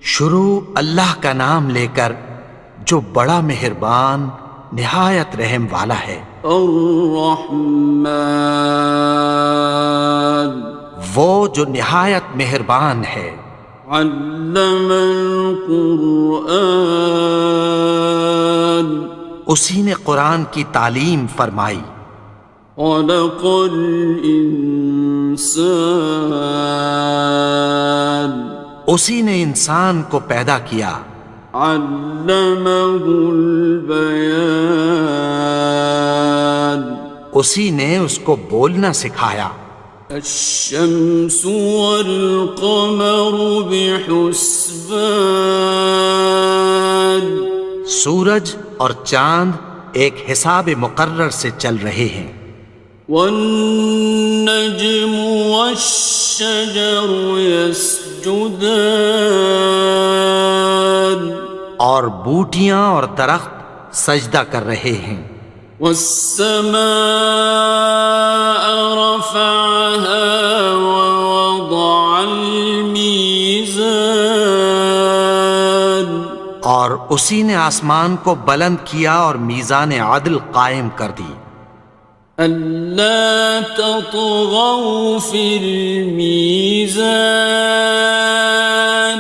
شروع اللہ کا نام لے کر جو بڑا مہربان نہایت رحم والا ہے۔ الرحمن، وہ جو نہایت مہربان ہے۔ علم القرآن، اسی نے قرآن کی تعلیم فرمائی۔ خلق الانسان، اسی نے انسان کو پیدا کیا۔ علمہ البیان، اسی نے اس کو بولنا سکھایا۔ الشمس والقمر بحسبان، سورج اور چاند ایک حساب مقرر سے چل رہے ہیں۔ والنجم والشجر يسجدان، اور بوٹیاں اور درخت سجدہ کر رہے ہیں۔ والسماء رفعها ووضع الميزان، اور اسی نے آسمان کو بلند کیا اور میزان عدل قائم کر دی۔ ألا تطغوا في الميزان،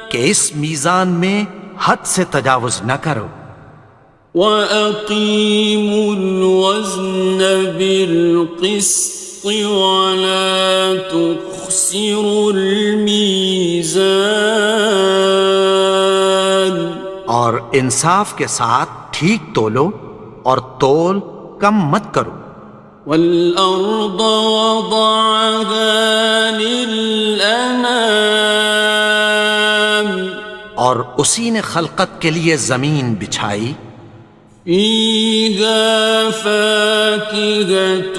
کہ اس میزان میں حد سے تجاوز نہ کرو۔ وَأَقِيمُوا الْوَزْنَ بِالْقِسْطِ وَلَا تُخْسِرُوا الْمِيزَانَ، اور انصاف کے ساتھ ٹھیک تولو اور تول کم مت کرو۔ وَالْأَرْضَ وَضَعَهَا لِلْأَنَامِ، اور اسی نے خلقت کے لیے زمین بچھائی۔ فِيهَا فَاكِهَةٌ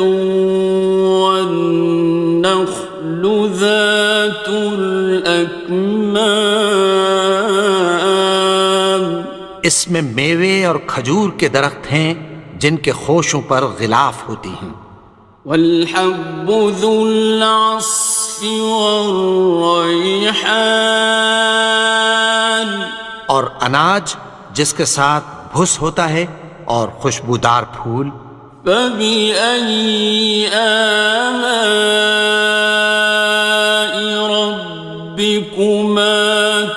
وَالنَّخْلُ ذَاتُ الْأَكْمَامِ، اس میں میوے اور کھجور کے درخت ہیں جن کے خوشوں پر غلاف ہوتی ہیں۔ وَالْحَبُّ ذُو الْعَصْفِ وَالرَّيْحَانِ، اور اناج جس کے ساتھ بھس ہوتا ہے اور خوشبودار پھول۔ فَبِأَيِّ آلَاءِ رَبِّكُمَا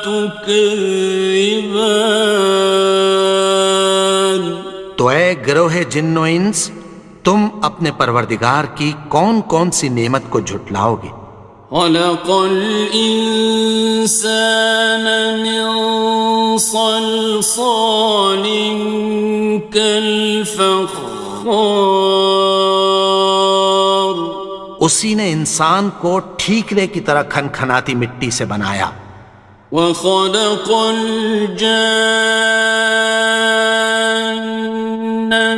تُكَذِّبَانِ، تو اے گروہ جن و انس، تم اپنے پروردگار کی کون کون سی نعمت کو جھٹلاؤ گے؟ خَلَقَ الْإِنسَانَ مِنْ صَلْصَالٍ كَالْفَخَّارِ، اسی نے انسان کو ٹھیکرے کی طرح کھنکھناتی مٹی سے بنایا۔ وَخَلَقَ الْجَانَّ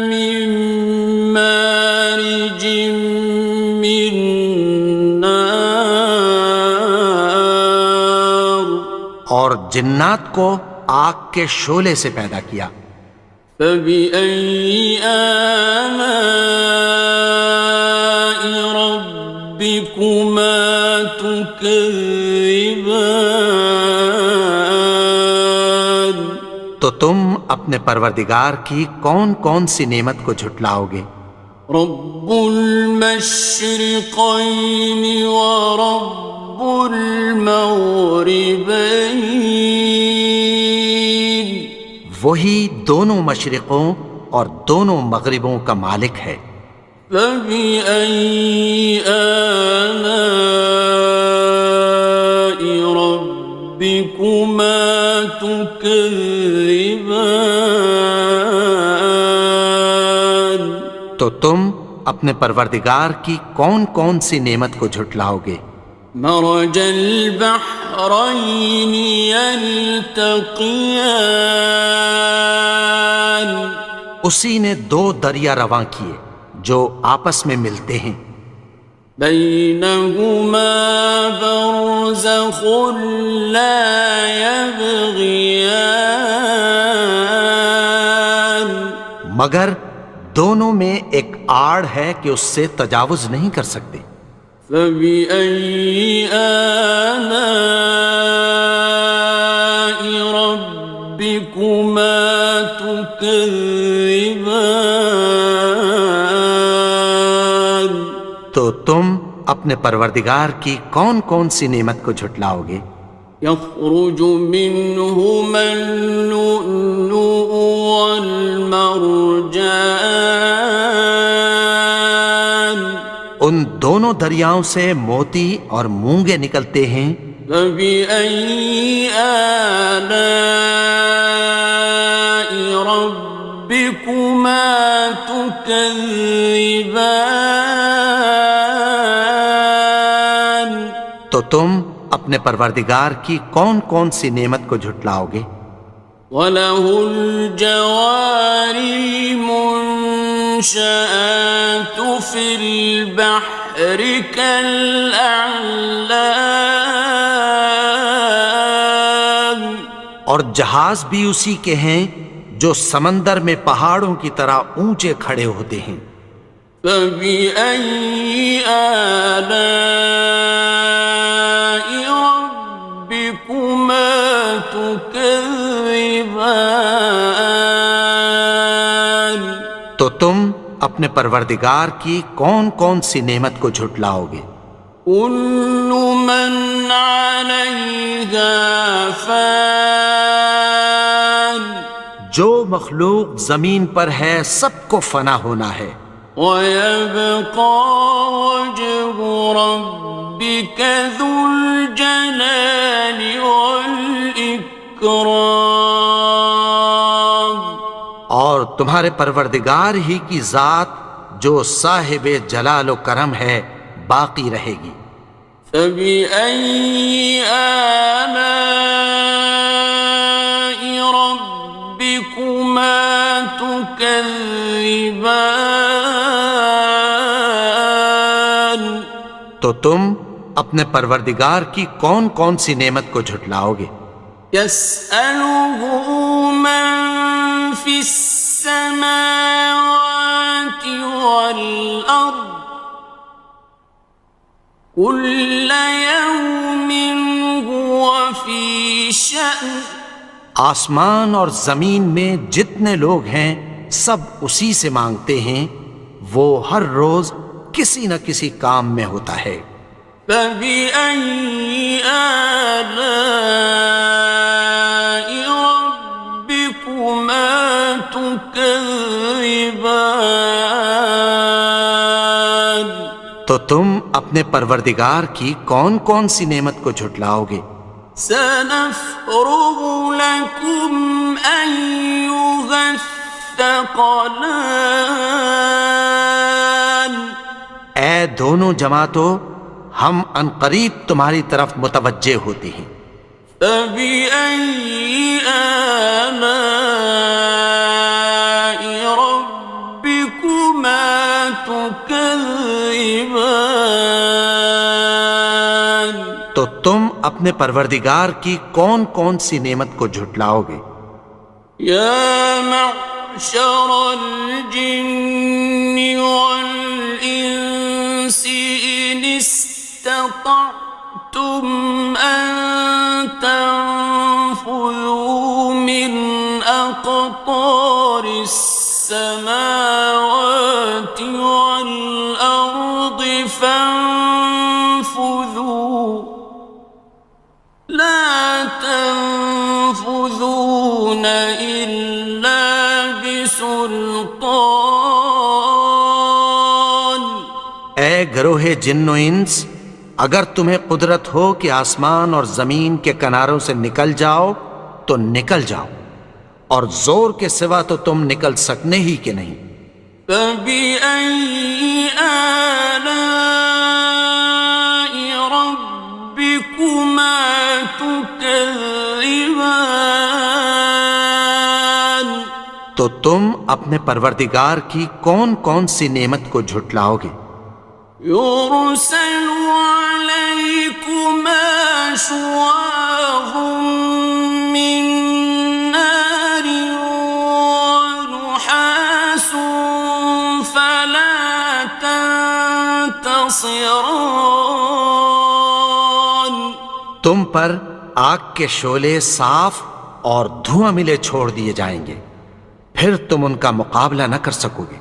مِن مَّارِجٍ مِّن نَّارٍ، اور جنات کو آگ کے شعلے سے پیدا کیا۔ فَبِأَيِّ آلَاءِ رَبِّكُمَا تُكَذِّبَانِ، تو تم اپنے پروردگار کی کون کون سی نعمت کو جھٹلاؤ گے؟ رب المشرقین ورب المغربین، وہی دونوں مشرقوں اور دونوں مغربوں کا مالک ہے۔ فَبِأَيِّ آلَاءِ رَبِّكُمَا تُكَذِّبَانِ، تو تم اپنے پروردگار کی کون کون سی نعمت کو جھٹلاؤ گے؟ مرج البحرین یلتقیان، اسی نے دو دریا رواں کیے جو آپس میں ملتے ہیں۔ بینہما برزخ لا یبغیان، مگر دونوں میں ایک آڑ ہے کہ اس سے تجاوز نہیں کر سکتے۔ فبأي آلاء ربكما تكذبان؟ تو تم اپنے پروردگار کی کون کون سی نعمت کو جھٹلاؤ گے؟ يخرج منهما اللؤلؤ والمرجان ان دونوں دریاؤں سے موتی اور مونگے نکلتے ہیں۔ فبأي آلاء ربكما تكذبان؟ تو تم اپنے پروردگار کی کون کون سی نعمت کو جھٹلاؤ گے؟ وَلَهُ الْجَوَارِ الْمُنشَآتُ فِي الْبَحْرِ كَالْأَعْلَامِ، اور جہاز بھی اسی کے ہیں جو سمندر میں پہاڑوں کی طرح اونچے کھڑے ہوتے ہیں۔ فَبِأَيِّ آلَاءِ رَبِّكُمَا تُكَذِّبَانِ؟ تو تم اپنے پروردگار کی کون کون سی نعمت کو جھٹلاؤ گے؟ كُلُّ مَنْ عَلَيْهَا فَانٍ، جو مخلوق زمین پر ہے سب کو فنا ہونا ہے، وَيَبْقَى وَجْهُ رَبِّكَ ذُو الْجَلَالِ وَالْإِكْرَامِ، اور تمہارے پروردگار ہی کی ذات جو صاحب جلال و کرم ہے باقی رہے گی۔ فَبِأَيِّ آلَاءِ رَبِّكُمَا تُكَذِّبَانِ؟ تو تم اپنے پروردگار کی کون کون سی نعمت کو جھٹلاؤ گے؟ يَسْأَلُهُ مَن فِي السَّمَاوَاتِ وَالْأَرْضِ كُلَّ يَوْمٍ هُوَ فِي شَأْنٍ، آسمان اور زمین میں جتنے لوگ ہیں سب اسی سے مانگتے ہیں، وہ ہر روز کسی نہ کسی کام میں ہوتا ہے۔ فَبِأَيِّ آلَاءِ رَبِّكُمَا تُكَذِّبَانِ؟ تو تم اپنے پروردگار کی کون کون سی نعمت کو جھٹلاؤ گے؟ سَنَفْرُغُ لَكُمْ أَيُّهَ الثَّقَلَانِ؟ اے دونوں جماعتوں، ہم عنقریب تمہاری طرف متوجہ ہوتے ہیں۔ فَبِأَيِّ آلَاءِ رَبِّكُمَا تُكَذِّبَانِ؟ تو تم اپنے پروردگار کی کون کون سی نعمت کو جھٹلاؤ گے؟ يَا مَعْشَرَ الْجِنِّ وَالْإِنسِ إِنِ اسْتَطَعْتُمْ أَن تَنفُذُوا مِنْ أَقْطَارِ السَّمَاوَاتِ وَالْأَرْضِ فَانفُذُوا لَا تَنفُذُونَ إِلَّا بِسُلْطَانٍ۔ اے گروہ جن و انس، اگر تمہیں قدرت ہو کہ آسمان اور زمین کے کناروں سے نکل جاؤ تو نکل جاؤ، اور زور کے سوا تو تم نکل سکنے ہی کہ نہیں۔ فَبِأَيِّ آلَاءِ رَبِّكُمَا تُكَذِّبَانِ؟ تو تم اپنے پروردگار کی کون کون سی نعمت کو جھٹلاؤ گے؟ يُرْسَلُ عَلَيْكُمَا شُوَاظٌ مِّن نَّارٍ وَنُحَاسٌ فَلَا تَنتَصِرَانِ؟ ينتصران تم پر آگ کے شعلے صاف اور دھواں ملے چھوڑ دیے جائیں گے، پھر تم ان کا مقابلہ نہ کر سکو گے۔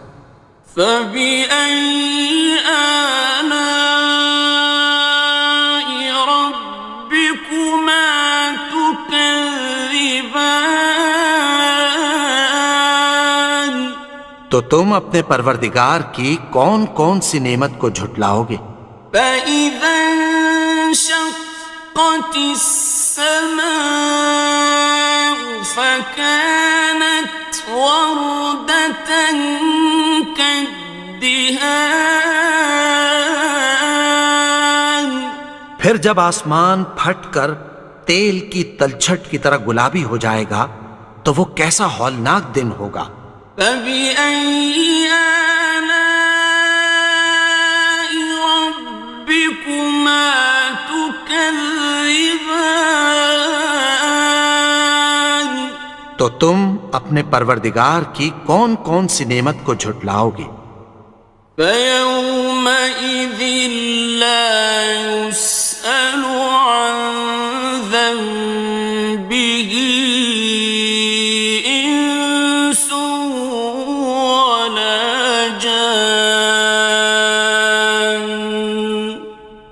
فبأي آلاء ربكما تكذبان تو تم اپنے پروردگار کی کون کون سی نعمت کو جھٹلاؤ گے؟ فإذا انشقت السماء فكانت وردة كالدهان پھر جب آسمان پھٹ کر تیل کی تلچھٹ کی طرح گلابی ہو جائے گا تو وہ کیسا ہولناک دن ہوگا۔ فبأي آلاء ربكما تكذبان تو تم اپنے پروردگار کی کون کون سی نعمت کو جھٹلاؤ گے؟ فيومئذ لا يسأل عن ذنبه إنس ولا جان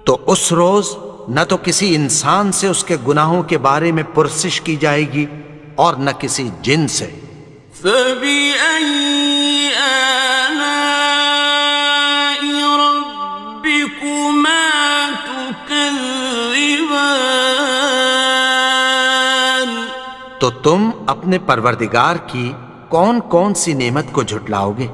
تو اس روز نہ تو کسی انسان سے اس کے گناہوں کے بارے میں پرسش کی جائے گی اور نہ کسی جن سے۔ فبأي آلاء ربكما تكذبان تو تم اپنے پروردگار کی کون کون سی نعمت کو جھٹلاؤ گے؟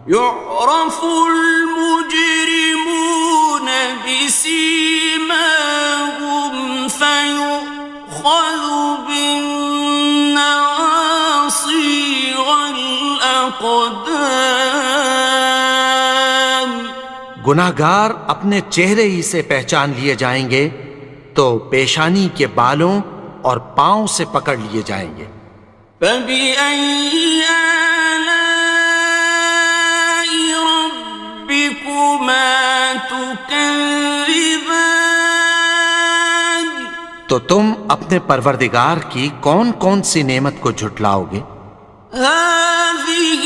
يعرف المجرمون بسيماهم فيؤخذ بالنواصي والأقدام گناہگار اپنے چہرے ہی سے پہچان لیے جائیں گے تو پیشانی کے بالوں اور پاؤں سے پکڑ لیے جائیں گے۔ فبأي آلاء ربكما تكذبان تو تم اپنے پروردگار کی کون کون سی نعمت کو جھٹلاؤ گے؟ هذه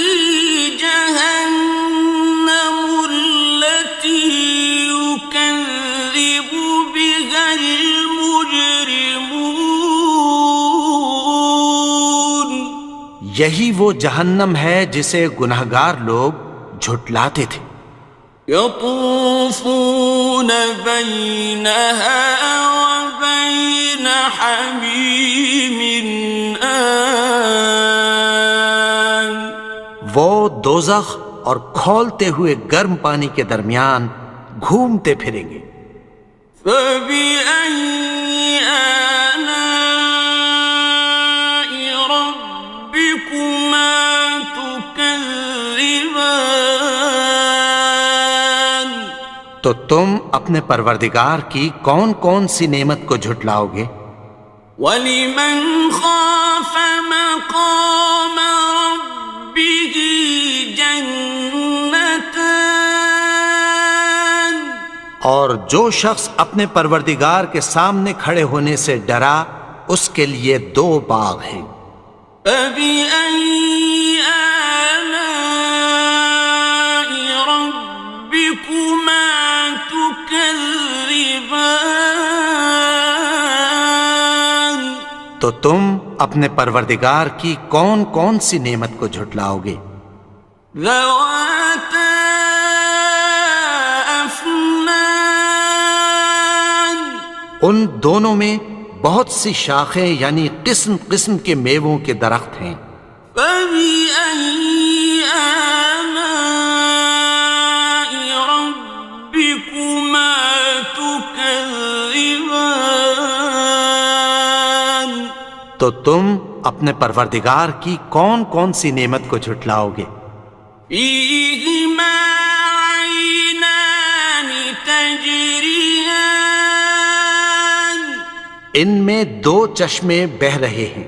جهنم التي يكذب بها المجرمون یہی وہ جہنم ہے جسے گناہگار لوگ جھٹلاتے تھے۔ يطوفون بينها وبين حميم آن وہ دوزخ اور کھولتے ہوئے گرم پانی کے درمیان گھومتے پھریں گے۔ فبأي آلاء ربكما تكذبان تو تم اپنے پروردگار کی کون کون سی نعمت کو جھٹلاؤ گے؟ وَلِمَنْ خَافَ مَقَامَ رَبِّهِ جَنَّتَانِ اور جو شخص اپنے پروردگار کے سامنے کھڑے ہونے سے ڈرا اس کے لیے دو باغ ہیں۔ فَبِأَيِّ آلَاءِ رَبِّكُمَا تُكَذِّبَانِ تو تم اپنے پروردگار کی کون کون سی نعمت کو جھٹلاؤ گے؟ ذَوَاتَا أَفْنَانٍ ان دونوں میں بہت سی شاخیں یعنی قسم قسم کے میووں کے درخت ہیں۔ فَبِأَيِّ آلَاءِ رَبِّكُمَا تُكَذِّبَانِ تو تم اپنے پروردگار کی کون کون سی نعمت کو جھٹلاؤ گے؟ فِيهِمَا عَيْنَانِ تَجْرِيَانِ ان میں دو چشمے بہہ رہے ہیں۔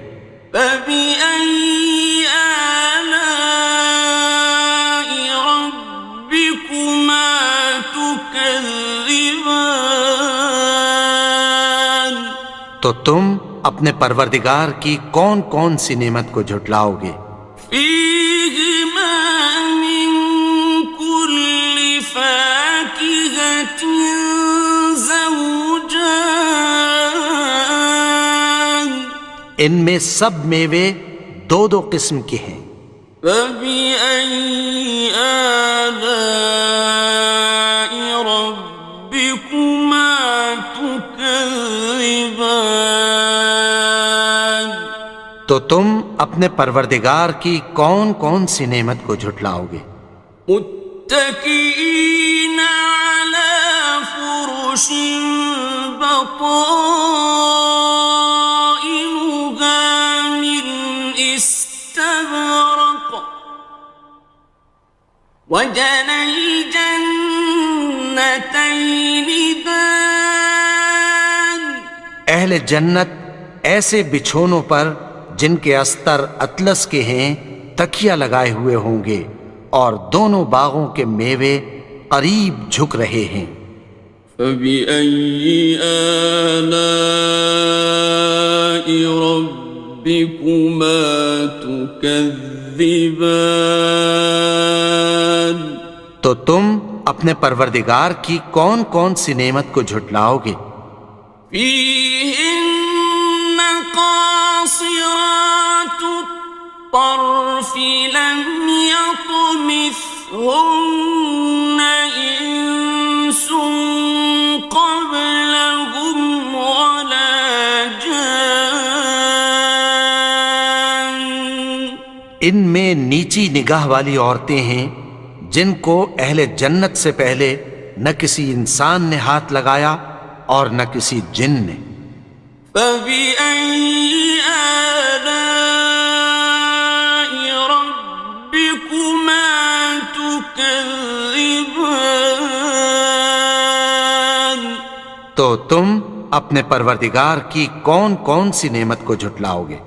فَبِأَيِّ آلَاءِ رَبِّكُمَا تُكَذِّبَانِ تكذبان تو تم اپنے پروردگار کی کون کون سی نعمت کو جھٹلاؤ گے؟ فيهما من كل فاكهة زوجان ان میں سب میوے دو دو قسم کے ہیں، فبأي آلاء ربكما تكذبان تو تم اپنے پروردگار کی کون کون سی نعمت کو جھٹلاؤ گے؟ متكئين على فرش بطائنها من استبرق وجنى الجنتين دان اہل جنت ایسے بچھونوں پر جن کے استر اطلس کے ہیں تکیہ لگائے ہوئے ہوں گے، اور دونوں باغوں کے میوے قریب جھک رہے ہیں۔ فبأي آلاء ربكما تكذبان تو تم اپنے پروردگار کی کون کون سی نعمت کو جھٹلاؤ گے؟ فيهن قاصرات الطرف لم يطمثهن إنس قبلهم ولا جان ان میں نیچی نگاہ والی عورتیں ہیں جن کو اہل جنت سے پہلے نہ کسی انسان نے ہاتھ لگایا اور نہ کسی جن نے۔ فبأي آلاء ربكما تكذبان تو تم اپنے پروردگار کی کون کون سی نعمت کو جھٹلاؤ گے؟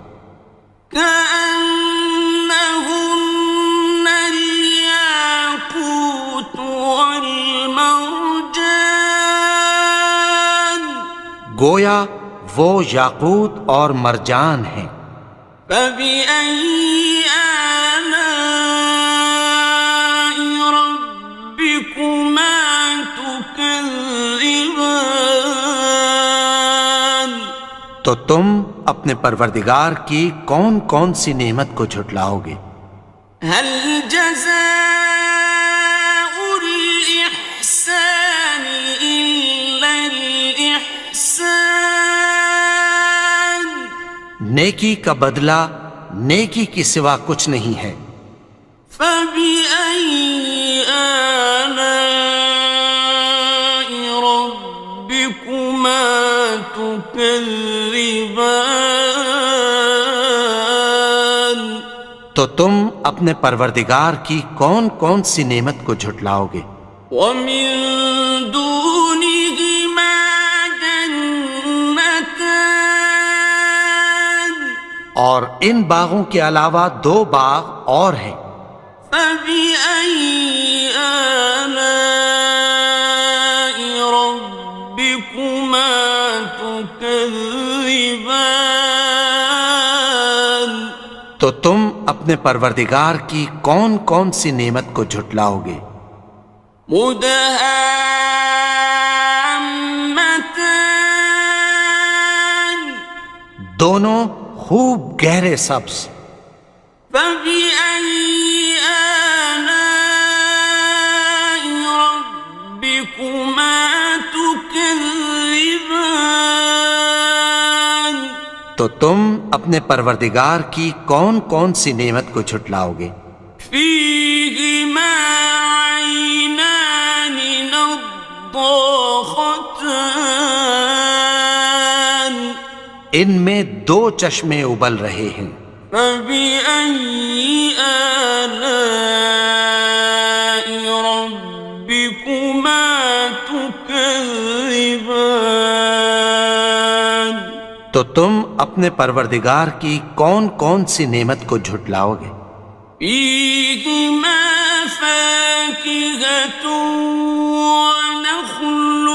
كأنهن الياقوت والمرجان گویا وہ یاقوت اور مرجان ہیں۔ فبأي آلاء ربكما تكذبان تو تم اپنے پروردگار کی کون کون سی نعمت کو جھٹلاؤ گے؟ هل جزاء الإحسان إلا الإحسان نیکی کا بدلہ نیکی کی سوا کچھ نہیں ہے۔ فبأي آلاء ربكما تكذبان تو تم اپنے پروردگار کی کون کون سی نعمت کو جھٹلاؤ گے؟ ومن دونهما جنتان اور ان باغوں کے علاوہ دو باغ اور ہیں۔ فبأي آلاء ربكما تكذبان تو تم اپنے پروردگار کی کون کون سی نعمت کو جھٹلاؤ گے؟ مدهامتان دونوں خوب گہرے سبز۔ فبأي آلاء ربكما تكذبان تو تم اپنے پروردگار کی کون کون سی نعمت کو جھٹلاؤ گے؟ فيهما عينان نضاختان ان میں دو چشمے ابل رہے ہیں۔ فبأي آلاء ربكما تكذبان تو تم اپنے پروردگار کی کون کون سی نعمت کو جھٹلاؤ گے؟ فيهما فاكهة ونخل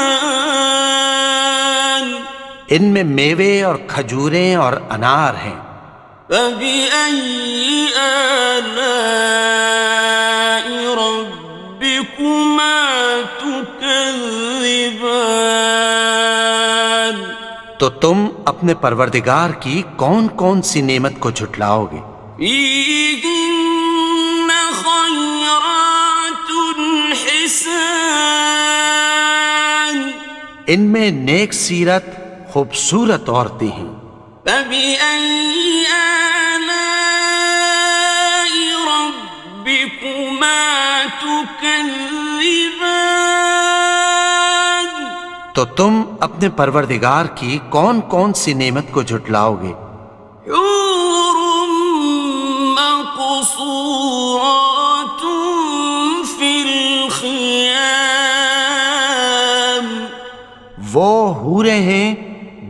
ورمان ان میں میوے اور کھجوریں اور انار ہیں. فبأي آلاء ربكما تكذبان تو تم اپنے پروردگار کی کون کون سی نعمت کو جھٹلاؤ گے؟ فيهن خيرات حسان ان میں نیک سیرت خوبصورت عورتیں ہیں. فبأي آلاء ربكما تكذبان تو تم اپنے پروردگار کی کون کون سی نعمت کو جھٹلاؤ گے؟ حور مقصورات في الخيام وہ حوریں ہیں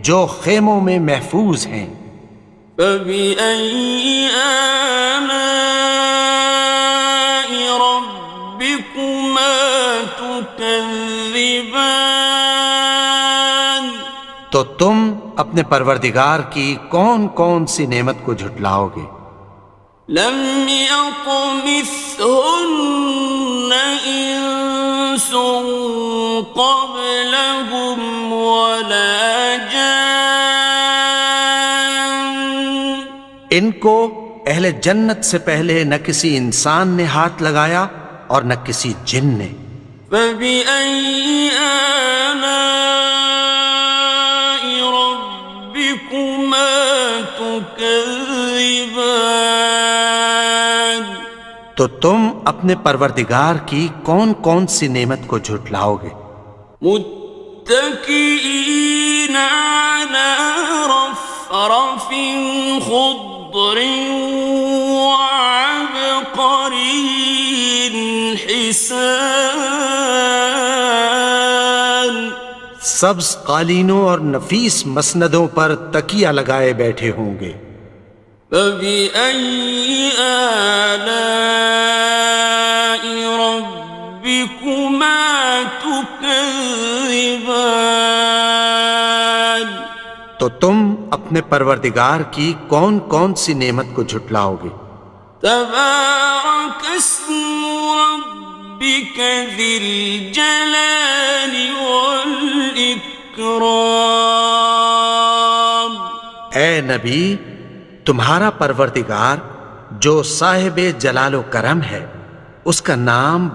جو خیموں میں محفوظ ہیں. فبأي آلاء ربكما تكذبان تو تم اپنے پروردگار کی کون کون سی نعمت کو جھٹلاؤ گے؟ لم يطمثهن إنس قبلهم ولا جان ان کو اہل جنت سے پہلے نہ کسی انسان نے ہاتھ لگایا اور نہ کسی جن نے. فبأي آلاء ربكما تكذبان تو تم اپنے پروردگار کی کون کون سی نعمت کو جھٹلاؤ گے؟ متكئين على رفرف خضر وعبقري حسان سبز قالینوں اور نفیس مسندوں پر تکیہ لگائے بیٹھے ہوں گے. فبأي آلاء ربكما تكذبان تو تم اپنے پروردگار کی کون کون سی نعمت کو جھٹلاؤ گے؟ تبارك اسم ربك ذي الجلال والإكرام اے نبی، تمہارا پروردگار جو صاحب جلال و کرم ہے، اس کا نام